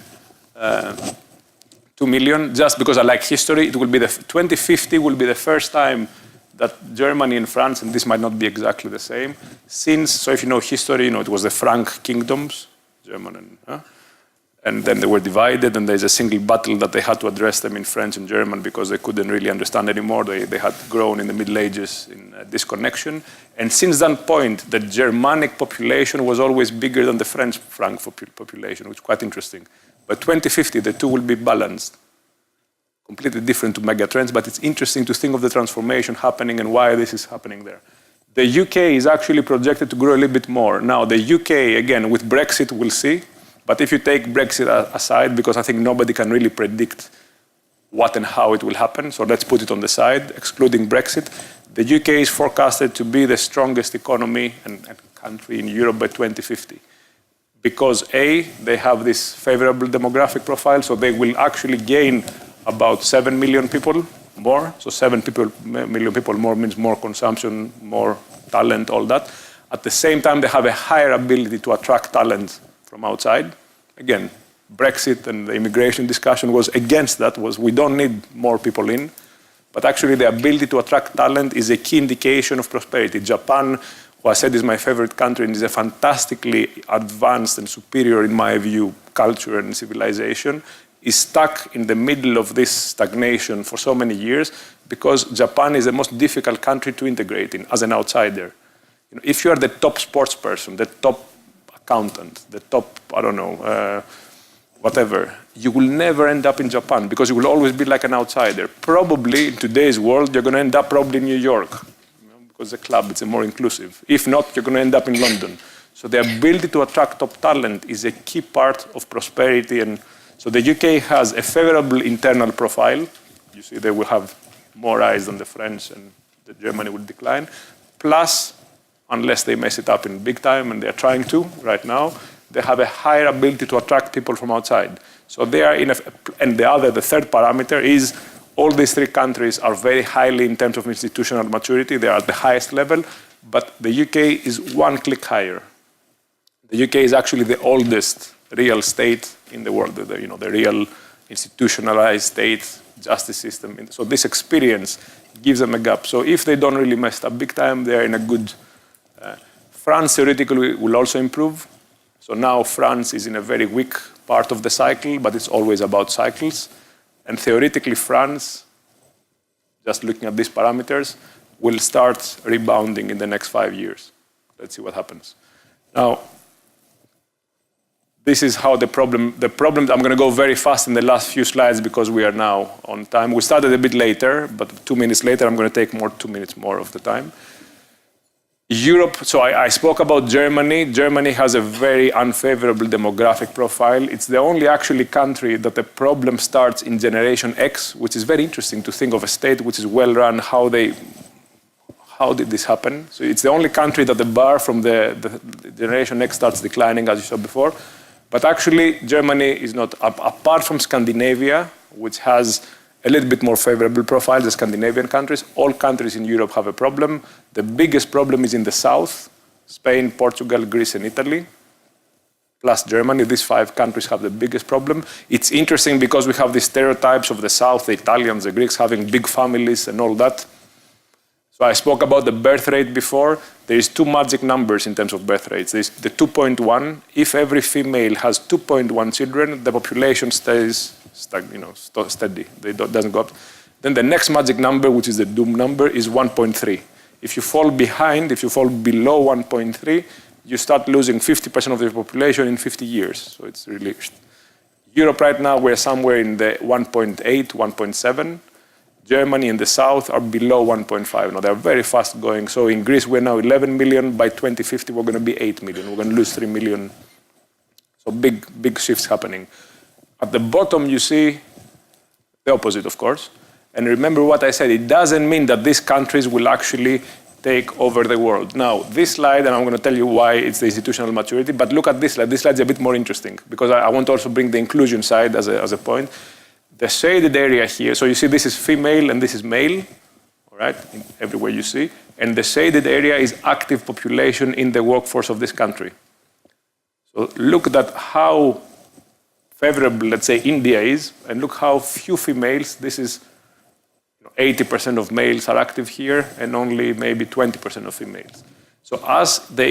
2 million. Just because I like history, it will be 2050 will be the first time that Germany and France, and this might not be exactly the same, so if you know history, it was the Frank kingdoms, German and then they were divided, and there's a single battle that they had to address them in French and German because they couldn't really understand anymore. They had grown in the Middle Ages in disconnection. And since that point, the Germanic population was always bigger than the French Franc population, which is quite interesting. By 2050, the two will be balanced. Completely different to megatrends, but it's interesting to think of the transformation happening and why this is happening there. The UK is actually projected to grow a little bit more. Now, the UK, again, with Brexit, we'll see. But if you take Brexit aside, because I think nobody can really predict what and how it will happen, so let's put it on the side, excluding Brexit, the UK is forecasted to be the strongest economy and country in Europe by 2050. Because A, they have this favorable demographic profile, so they will actually gain about 7 million people more. So 7 million people more means more consumption, more talent, all that. At the same time, they have a higher ability to attract talent from outside. Again, Brexit and the immigration discussion was against that, we don't need more people in. But actually, the ability to attract talent is a key indication of prosperity. Japan, who I said is my favorite country, and is a fantastically advanced and superior, in my view, culture and civilization, is stuck in the middle of this stagnation for so many years because Japan is the most difficult country to integrate in as an outsider. If you are the top sports person, the top accountant, the top, whatever, you will never end up in Japan because you will always be like an outsider. Probably in today's world, you're going to end up probably in New York because the club is more inclusive. If not, you're going to end up in London. So the ability to attract top talent is a key part of prosperity. And so the UK has a favorable internal profile. You see, they will have more eyes than the French, and the Germany will decline. Plus, unless they mess it up in big time, and they're trying to right now, they have a higher ability to attract people from outside. So they are and the third parameter is all these three countries are very highly in terms of institutional maturity. They are at the highest level, but the UK is one click higher. The UK is actually the oldest real state in the world, the real institutionalized state, justice system. So this experience gives them a gap. So if they don't really mess up big time, they're in a good... France theoretically will also improve. So now France is in a very weak part of the cycle, but it's always about cycles. And theoretically, France, just looking at these parameters, will start rebounding in the next 5 years. Let's see what happens. Now, this is how the problem, I'm going to go very fast in the last few slides because we are now on time. We started a bit later, but 2 minutes later, I'm going to take 2 minutes more of the time. Europe, so I spoke about Germany. Germany has a very unfavorable demographic profile. It's the only actually country that the problem starts in Generation X, which is very interesting to think of a state which is well run, how did this happen? So it's the only country that the bar from the Generation X starts declining, as you saw before. But actually, Germany is not, apart from Scandinavia, which has a little bit more favorable profile, the Scandinavian countries. All countries in Europe have a problem. The biggest problem is in the south, Spain, Portugal, Greece, and Italy, plus Germany. These 5 countries have the biggest problem. It's interesting because we have these stereotypes of the south, the Italians, the Greeks having big families and all that. So I spoke about the birth rate before. There is 2 magic numbers in terms of birth rates. There's the 2.1. If every female has 2.1 children, the population stays steady. It doesn't go up. Then the next magic number, which is the doom number, is 1.3. If you fall behind, if you fall below 1.3, you start losing 50% of the population in 50 years. So it's really... Europe right now, we're somewhere in the 1.8, 1.7. Germany and the south are below 1.5. Now, they're very fast going. So in Greece, we're now 11 million. By 2050, we're going to be 8 million. We're going to lose 3 million. So big shifts happening. At the bottom, you see the opposite, of course. And remember what I said, it doesn't mean that these countries will actually take over the world. Now, this slide, and I'm going to tell you why it's the institutional maturity, but look at this slide. This slide's a bit more interesting because I want to also bring the inclusion side as a point. The shaded area here, so you see this is female and this is male, all right, everywhere you see. And the shaded area is active population in the workforce of this country. So look at how favorable, let's say, India is, and look how few females. This is 80% of males are active here, and only maybe 20% of females. So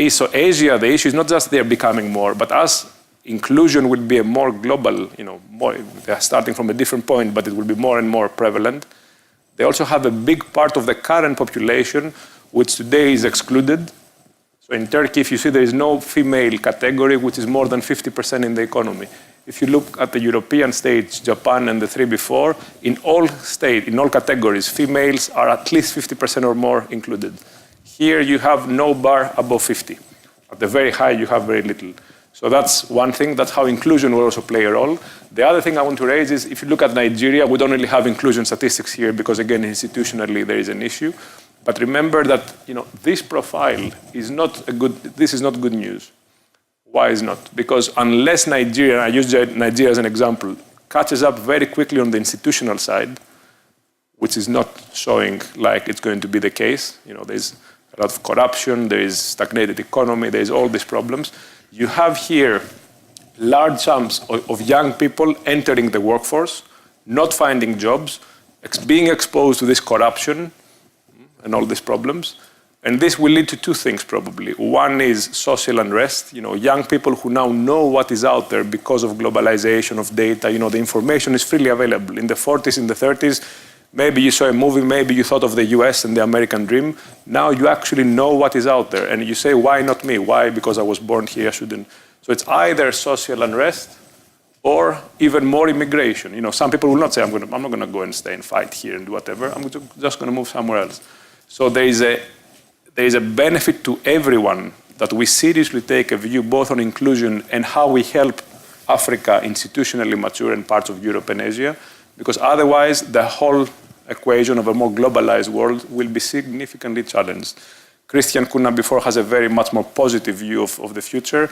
so Asia, the issue is not just they're becoming more, but as inclusion will be a more global, they're starting from a different point, but it will be more and more prevalent. They also have a big part of the current population, which today is excluded. So in Turkey, if you see, there is no female category, which is more than 50% in the economy. If you look at the European states, Japan and the three before, in all categories, females are at least 50% or more included. Here you have no bar above 50. At the very high, you have very little. So that's one thing. That's how inclusion will also play a role. The other thing I want to raise is if you look at Nigeria, we don't really have inclusion statistics here because, again, institutionally there is an issue. But remember that this profile is not good news. Why is not? Because unless Nigeria, I use Nigeria as an example, catches up very quickly on the institutional side, which is not showing like it's going to be the case. There's a lot of corruption, there is stagnated economy, there's all these problems. You have here large sums of young people entering the workforce, not finding jobs, being exposed to this corruption and all these problems. And this will lead to two things probably. One is social unrest. Young people who now know what is out there because of globalization of data. The information is freely available. In the 40s, in the 30s, maybe you saw a movie, maybe you thought of the US and the American dream. Now you actually know what is out there. And you say, why not me? Why? Because I was born here, I shouldn't. So it's either social unrest or even more immigration. Some people will not say, I'm not going to go and stay and fight here and do whatever. I'm just going to move somewhere else. So there is a benefit to everyone that we seriously take a view both on inclusion and how we help Africa institutionally mature in parts of Europe and Asia, because otherwise the whole equation of a more globalized world will be significantly challenged. Christian Kuna before has a very much more positive view of the future.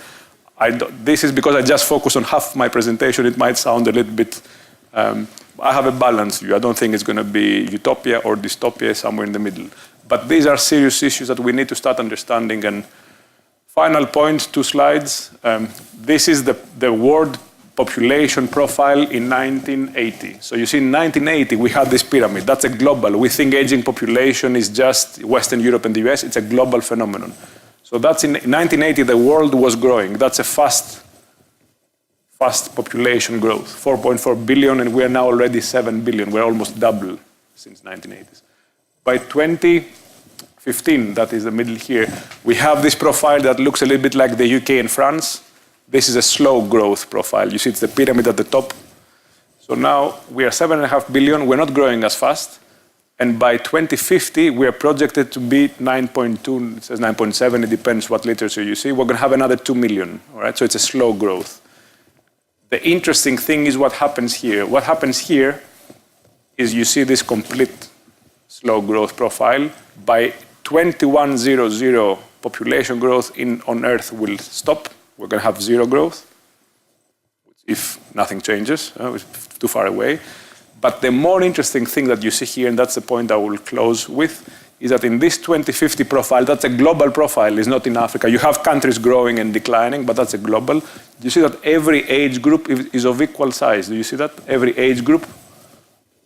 This is because I just focused on half my presentation. It might sound a little bit, I have a balanced view. I don't think it's going to be utopia or dystopia, somewhere in the middle. But these are serious issues that we need to start understanding. And final point, 2 slides. This is the world population profile in 1980. So you see, in 1980, we had this pyramid. That's a global. We think aging population is just Western Europe and the US. It's a global phenomenon. So that's in 1980, the world was growing. That's a fast population growth, 4.4 billion, and we're now already 7 billion. We're almost double since 1980s. By 2015, that is the middle here, we have this profile that looks a little bit like the UK and France. This is a slow growth profile. You see, it's the pyramid at the top. So now we are 7.5 billion. We're not growing as fast. And by 2050, we are projected to be 9.2, it says 9.7, it depends what literature you see. We're going to have another 2 million, all right? So it's a slow growth. The interesting thing is what happens here. What happens here is you see this complete slow growth profile. By 2100, population growth on Earth will stop. We're going to have 0 growth, if nothing changes. It's too far away. But the more interesting thing that you see here, and that's the point I will close with, is that in this 2050 profile, that's a global profile, it's not in Africa. You have countries growing and declining, but that's a global. You see that every age group is of equal size. Do you see that? Every age group,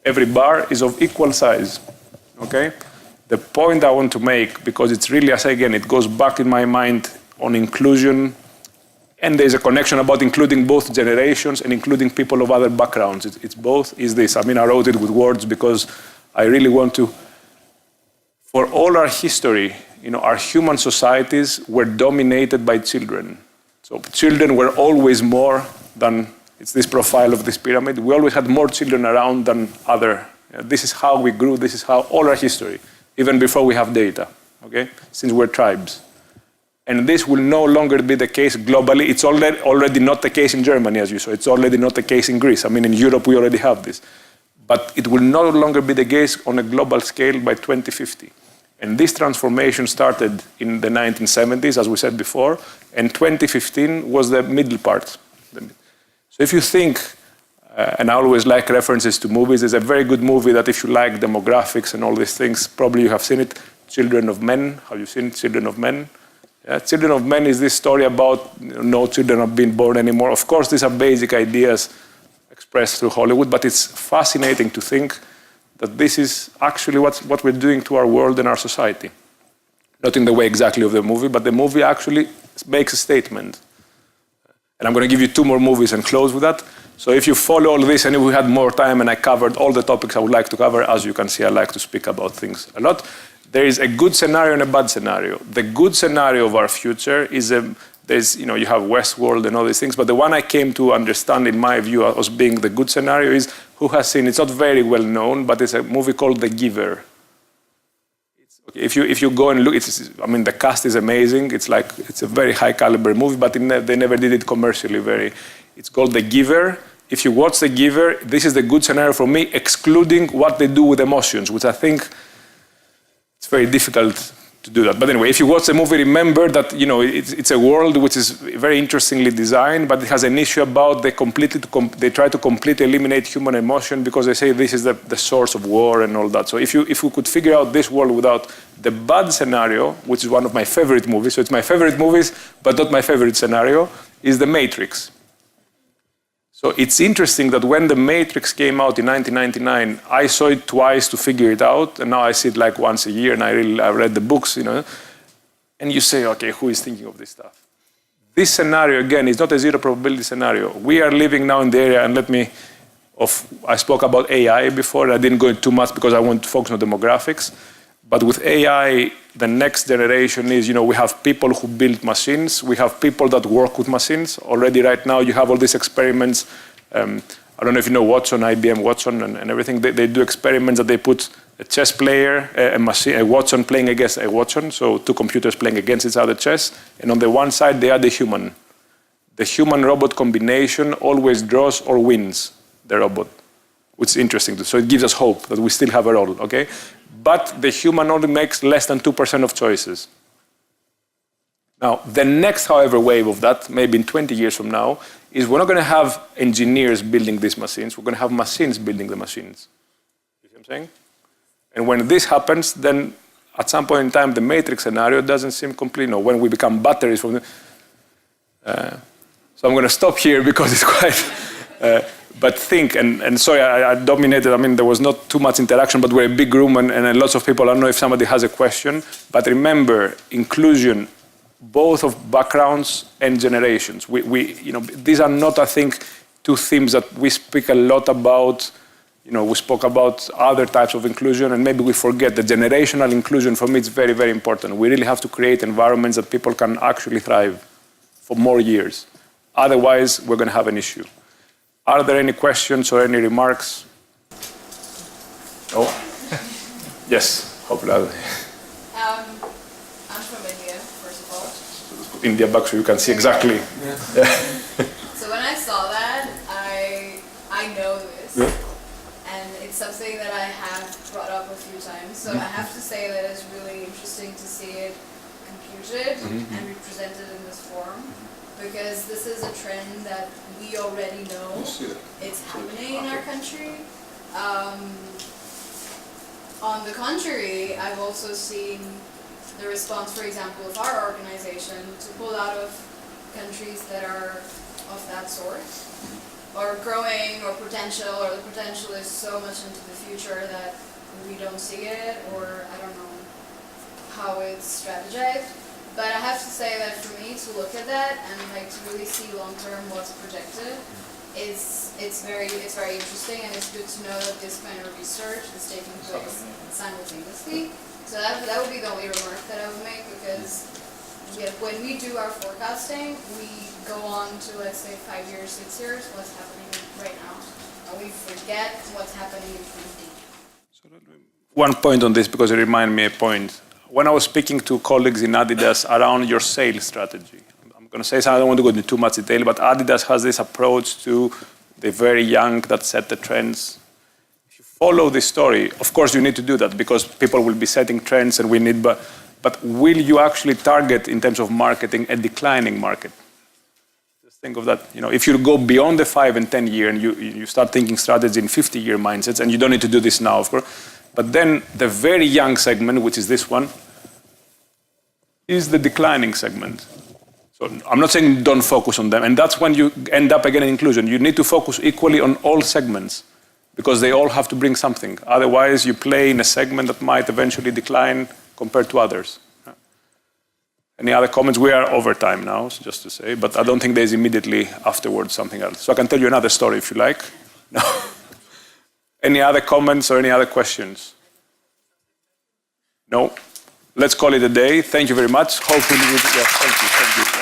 every bar is of equal size, okay? The point I want to make, because it's really, as again, it goes back in my mind on inclusion, and there's a connection about including both generations and including people of other backgrounds. It's both, is this. I mean, I wrote it with words because I really want to, for all our history, our human societies were dominated by children. So children were always more than, It's this profile of this pyramid. We always had more children around than other. This is how we grew. This is how all our history, even before we have data, okay? Since we're tribes. And this will no longer be the case globally. It's already not the case in Germany, as you saw. It's already not the case in Greece. I mean, in Europe, we already have this. But it will no longer be the case on a global scale by 2050. And this transformation started in the 1970s, as we said before, and 2015 was the middle part. So if you think, and I always like references to movies, there's a very good movie that if you like demographics and all these things, probably you have seen it, Children of Men. Have you seen Children of Men? Yeah, Children of Men is this story about no children are being born anymore. Of course, these are basic ideas expressed through Hollywood, but it's fascinating to think that this is actually what we're doing to our world and our society. Not in the way exactly of the movie, but the movie actually makes a statement. And I'm going to give you 2 more movies and close with that. So if you follow all this, and if we had more time and I covered all the topics I would like to cover, as you can see, I like to speak about things a lot. There is a good scenario and a bad scenario. The good scenario of our future is you have Westworld and all these things, but the one I came to understand, in my view, as being the good scenario is, who has seen, it's not very well known, but it's a movie called The Giver. If you go and look, the cast is amazing. It's a very high caliber movie, but they never did it commercially It's called The Giver. If you watch The Giver, this is the good scenario for me, excluding what they do with emotions, which I think it's very difficult to do that. But anyway, if you watch the movie, remember that it's a world which is very interestingly designed, but it has an issue about they try to completely eliminate human emotion because they say this is the source of war and all that. So if we could figure out this world without the bad scenario, which is one of my favorite movies, so it's my favorite movies, but not my favorite scenario, is The Matrix. So it's interesting that when The Matrix came out in 1999, I saw it twice to figure it out, and now I see it once a year, and I read the books, and you say, okay, who is thinking of this stuff? This scenario, again, is not a zero probability scenario. We are living now in the area, and I spoke about AI before, and I didn't go into too much because I want to focus on demographics. But with AI, the next generation is, we have people who build machines. We have people that work with machines. Already right now, you have all these experiments. I don't know if you know Watson, IBM Watson and everything. They do experiments that they put a chess player, a Watson playing against a Watson, so 2 computers playing against each other chess. And on the one side, they add the human. The human-robot combination always draws or wins the robot, which is interesting. So it gives us hope that we still have a role, okay? But the human only makes less than 2% of choices. Now, the next, however, wave of that, maybe in 20 years from now, is we're not going to have engineers building these machines. We're going to have machines building the machines. You see what I'm saying? And when this happens, then at some point in time, the Matrix scenario doesn't seem complete. When we become batteries from the... So I'm going to stop here because it's quite... But think, and sorry, I dominated. There was not too much interaction, but we're a big room and lots of people. I don't know if somebody has a question, but remember, inclusion, both of backgrounds and generations. These are not, I think, 2 themes that we speak a lot about. We spoke about other types of inclusion, and maybe we forget the generational inclusion. For me, it's very, very important. We really have to create environments that people can actually thrive for more years. Otherwise, we're going to have an issue. Are there any questions or any remarks? Oh, yes, hopefully. I'm from India, first of all. So let's put India back so you can see exactly. Yeah. So when I saw that, I know this, and it's something that I have brought up a few times. So I have to say that it's really interesting to see it computed and represented in this form. Because this is a trend that we already know it's happening in our country. On the contrary, I've also seen the response, for example, of our organization to pull out of countries that are of that sort, or growing, or potential, or the potential is so much into the future that we don't see it, or I don't know how it's strategized. But I have to say that for me to look at that and to really see long term what's projected, it's very interesting, and it's good to know that this kind of research is taking place simultaneously. So that would be the only remark that I would make, because when we do our forecasting, we go on to, let's say, 5 years, 6 years, what's happening right now. And we forget what's happening in 20. One point on this, because it reminded me a point. When I was speaking to colleagues in ADIDAS around your sales strategy, I'm going to say something, I don't want to go into too much detail, but ADIDAS has this approach to the very young that set the trends. If you follow this story, of course you need to do that because people will be setting trends and we need, but will you actually target in terms of marketing a declining market? Just think of that. If you go beyond the 5 and 10 year and you start thinking strategy in 50-year mindsets, and you don't need to do this now, of course, but then the very young segment, which is this one, is the declining segment. So I'm not saying don't focus on them, and that's when you end up again in inclusion. You need to focus equally on all segments because they all have to bring something. Otherwise, you play in a segment that might eventually decline compared to others. Any other comments? We are over time now, just to say, but I don't think there's immediately afterwards something else. So I can tell you another story if you like. No. Any other comments or any other questions? No? Let's call it a day. Thank you very much. Hopefully, thank you.